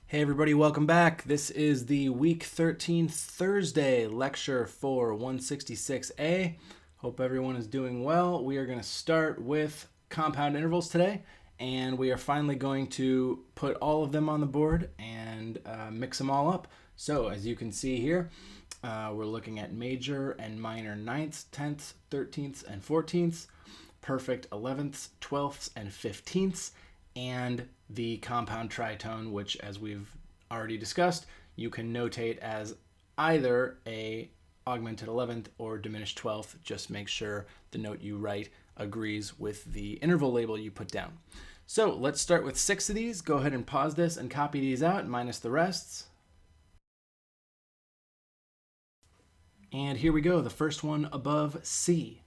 Hey everybody, welcome back. This is the week 13 Thursday lecture for 166A. Hope everyone is doing well. We are going to start with compound intervals today, and we are finally going to put all of them on the board and mix them all up. So as you can see here, we're looking at major and minor ninths, tenths, 13ths, and 14ths, perfect 11ths, 12ths, and 15ths, and the compound tritone, which, as we've already discussed, you can notate as either a augmented 11th or diminished 12th. Just make sure the note you write agrees with the interval label you put down. So let's start with 6 of these. Go ahead and pause this and copy these out, minus the rests. And here we go, the first one above C.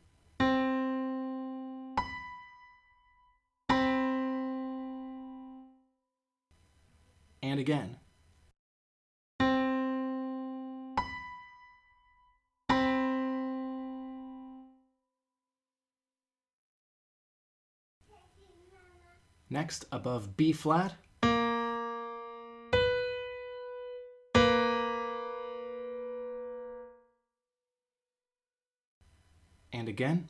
And again. Next, above B flat. And again.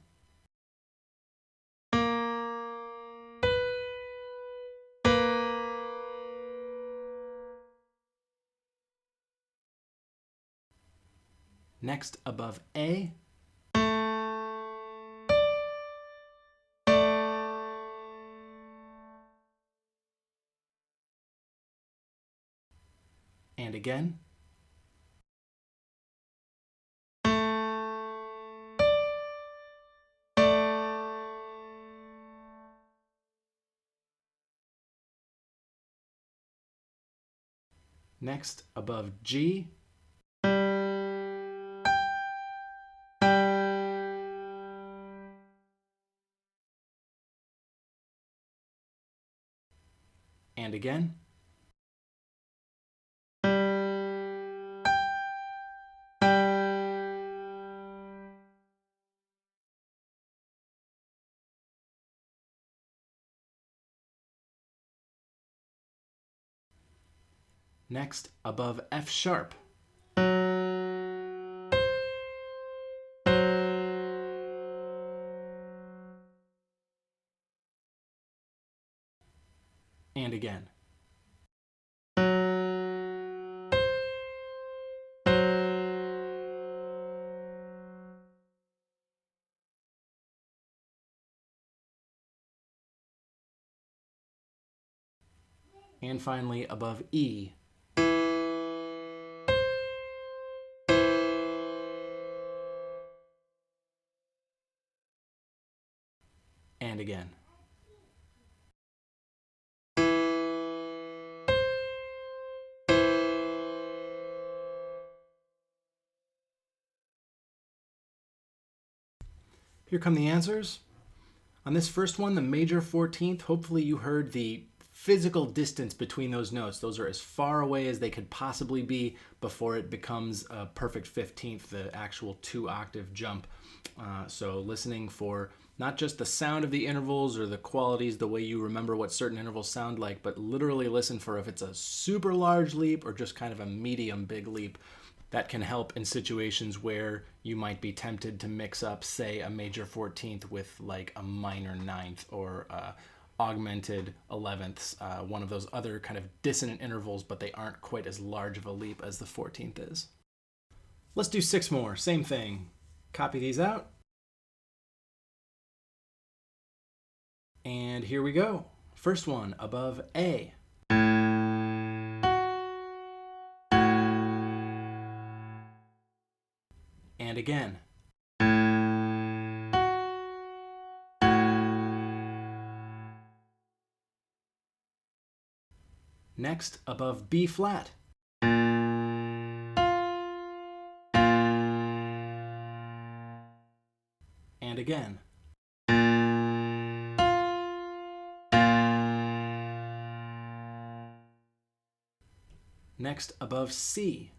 Next, above A. And again. Next, above G. And again. Next, above F sharp. And again. And finally, above E. And again. Here come the answers. On this first one, the major 14th, hopefully you heard the physical distance between those notes. Those are as far away as they could possibly be before it becomes a perfect 15th, the actual 2-octave jump. So listening for not just the sound of the intervals or the qualities, the way you remember what certain intervals sound like, but literally listen for if it's a super large leap or just kind of a medium big leap. That can help in situations where you might be tempted to mix up, say, a major 14th with like a minor 9th or augmented 11ths, one of those other kind of dissonant intervals, but they aren't quite as large of a leap as the 14th is. Let's do 6 more, same thing. Copy these out. And here we go. First one above A. And again. Next, above B flat. And again. Next, above C.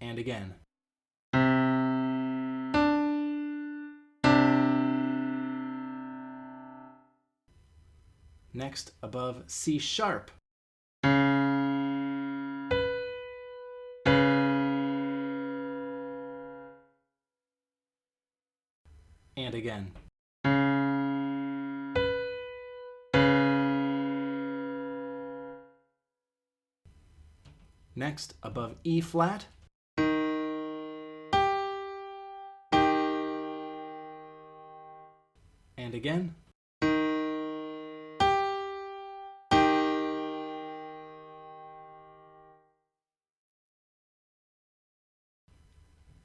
And again. Next, above C sharp. And again. Next, above E flat. And again.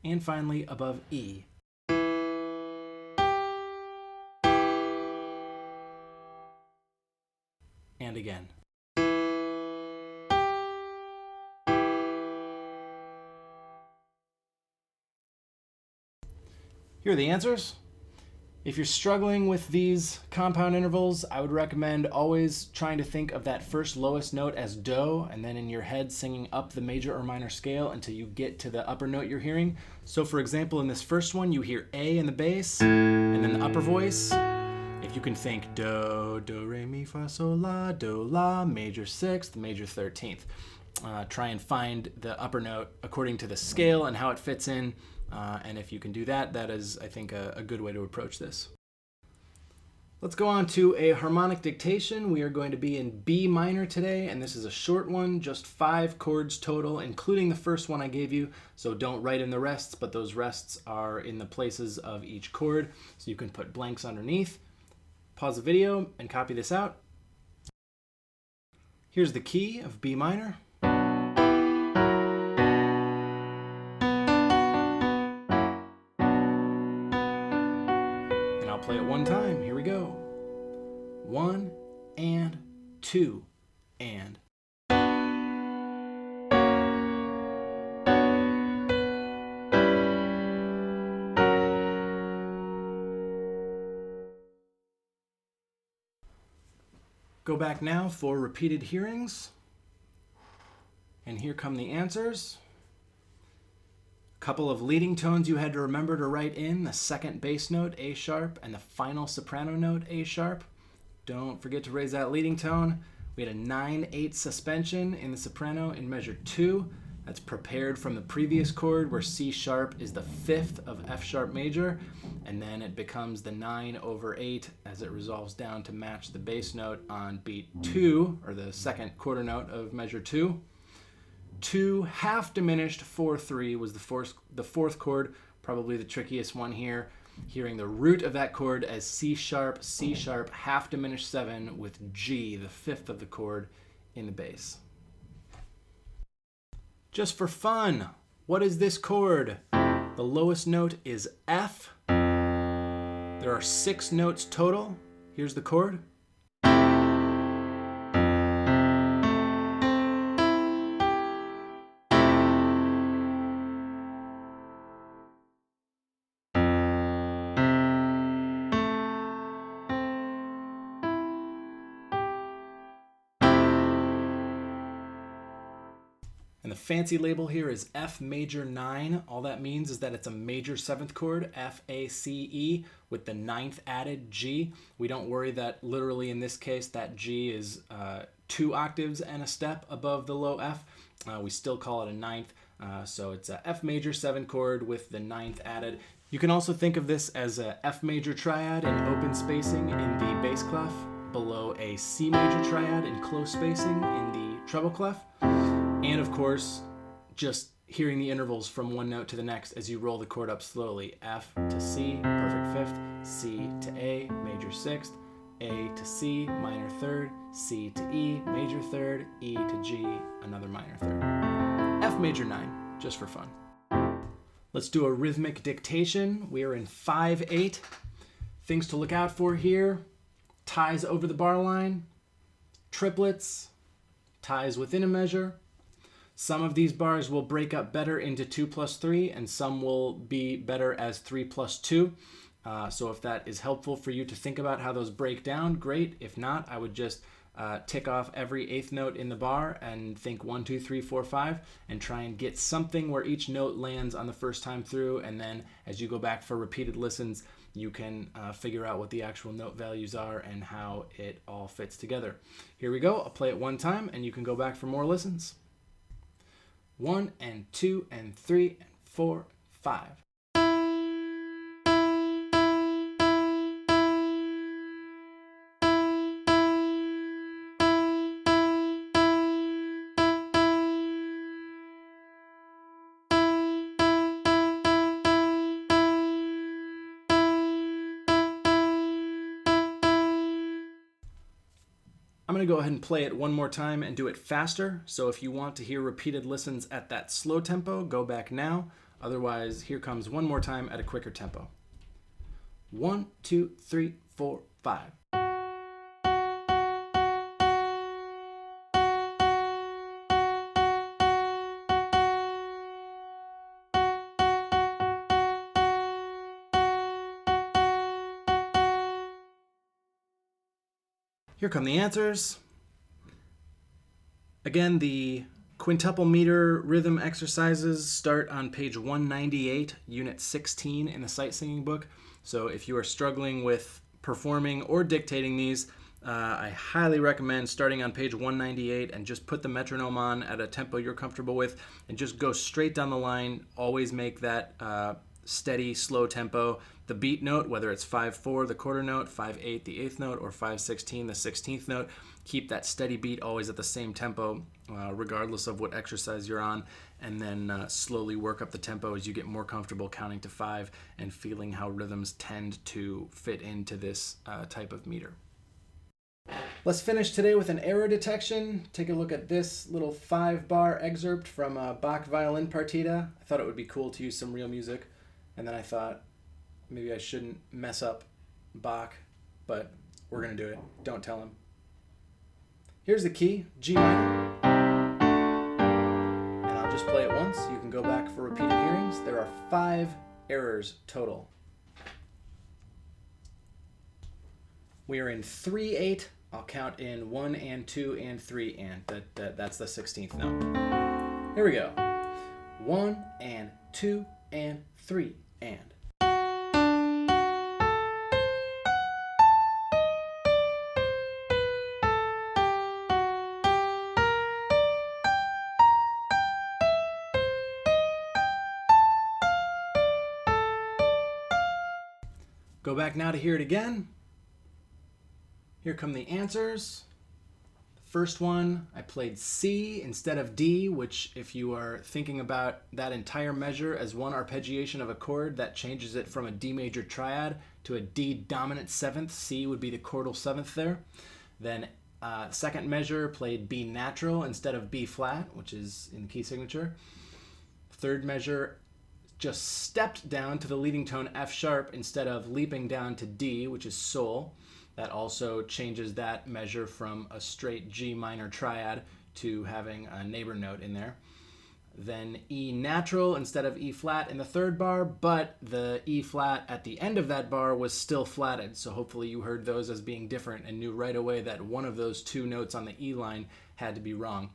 And finally, above E. And again. Here are the answers. If you're struggling with these compound intervals, I would recommend always trying to think of that first lowest note as do, and then in your head singing up the major or minor scale until you get to the upper note you're hearing. So for example, in this first one, you hear A in the bass, and then the upper voice. If you can think do, do, re, mi, fa, sol, la, do, la, major 6th, major 13th. Try and find the upper note according to the scale and how it fits in. And if you can do that, that is, I think, a good way to approach this. Let's go on to a harmonic dictation. We are going to be in B minor today, and this is a short one, just 5 chords total, including the first one I gave you. So don't write in the rests, but those rests are in the places of each chord. So you can put blanks underneath. Pause the video and copy this out. Here's the key of B minor. And I'll play it one time. Here we go. 1 and 2 and. Go back now for repeated hearings. And here come the answers. A couple of leading tones you had to remember to write in: the second bass note, A sharp, and the final soprano note, A sharp. Don't forget to raise that leading tone. We had a 9/8 suspension in the soprano in measure 2. That's prepared from the previous chord where C sharp is the 5th of F sharp major, and then it becomes the 9/8 as it resolves down to match the bass note on beat 2, or the second quarter note of measure 2. 2 half diminished 4/3 was the fourth chord, probably the trickiest one here. Hearing the root of that chord as C sharp, half diminished 7 with G, the 5th of the chord, in the bass. Just for fun, what is this chord? The lowest note is F. There are 6 notes total. Here's the chord. And the fancy label here is F major 9. All that means is that it's a major 7th chord, F, A, C, E, with the 9th added G. We don't worry that literally in this case that G is 2 octaves and a step above the low F. We still call it a 9th. So it's a F major 7 chord with the 9th added. You can also think of this as a F major triad in open spacing in the bass clef, below a C major triad in close spacing in the treble clef. And of course, just hearing the intervals from one note to the next as you roll the chord up slowly. F to C, perfect 5th, C to A, major 6th, A to C, minor 3rd, C to E, major 3rd, E to G, another minor 3rd. F major 9, just for fun. Let's do a rhythmic dictation. We are in 5/8. Things to look out for here: ties over the bar line, triplets, ties within a measure. Some of these bars will break up better into 2+3, and some will be better as 3+2. So if that is helpful for you to think about how those break down, great. If not, I would just tick off every 8th note in the bar and think 1, 2, 3, 4, 5, and try and get something where each note lands on the first time through. And then as you go back for repeated listens, you can figure out what the actual note values are and how it all fits together. Here we go. I'll play it one time and you can go back for more listens. 1 and 2 and 3 and 4 and 5. I'm going to go ahead and play it one more time and do it faster. So if you want to hear repeated listens at that slow tempo, go back now. Otherwise, here comes one more time at a quicker tempo. 1, 2, 3, 4, 5. Here come the answers. Again, the quintuple meter rhythm exercises start on page 198, unit 16 in the sight singing book. So if you are struggling with performing or dictating these, I highly recommend starting on page 198 and just put the metronome on at a tempo you're comfortable with and just go straight down the line. Always make that steady, slow tempo. The beat note, whether it's 5/4, the quarter note, 5/8, the eighth note, or 5/16, the 16th note, keep that steady beat always at the same tempo, regardless of what exercise you're on, and then slowly work up the tempo as you get more comfortable counting to 5 and feeling how rhythms tend to fit into this type of meter. Let's finish today with an error detection. Take a look at this little 5-bar excerpt from a Bach violin partita. I thought it would be cool to use some real music, and then I thought maybe I shouldn't mess up Bach, but we're going to do it. Don't tell him. Here's the key, G minor. And I'll just play it once. You can go back for repeated hearings. There are 5 errors total. We are in 3/8. I'll count in 1 and 2 and 3 and. That's the 16th note. Here we go. 1 and 2 and 3 and. Go back now to hear it again. Here come the answers. The first one, I played C instead of D, which if you are thinking about that entire measure as one arpeggiation of a chord, that changes it from a D major triad to a D dominant 7th. C would be the chordal 7th there. Then second measure, played B natural instead of B flat, which is in the key signature. Third measure, just stepped down to the leading tone F sharp instead of leaping down to D, which is sol. That also changes that measure from a straight G minor triad to having a neighbor note in there. Then E natural instead of E flat in the third bar, but the E flat at the end of that bar was still flatted. So hopefully you heard those as being different and knew right away that one of those 2 notes on the E line had to be wrong.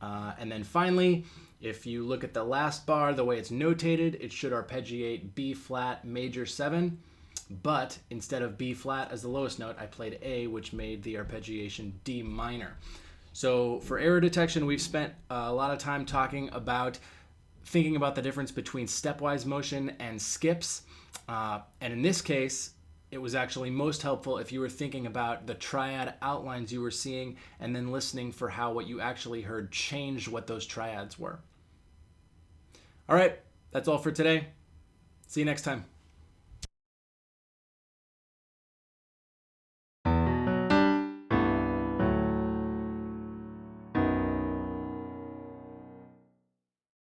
And then finally, if you look at the last bar, the way it's notated, it should arpeggiate B flat major 7, but instead of B flat as the lowest note, I played A, which made the arpeggiation D minor. So for error detection, we've spent a lot of time thinking about the difference between stepwise motion and skips. And in this case, it was actually most helpful if you were thinking about the triad outlines you were seeing and then listening for how what you actually heard changed what those triads were. All right, that's all for today. See you next time.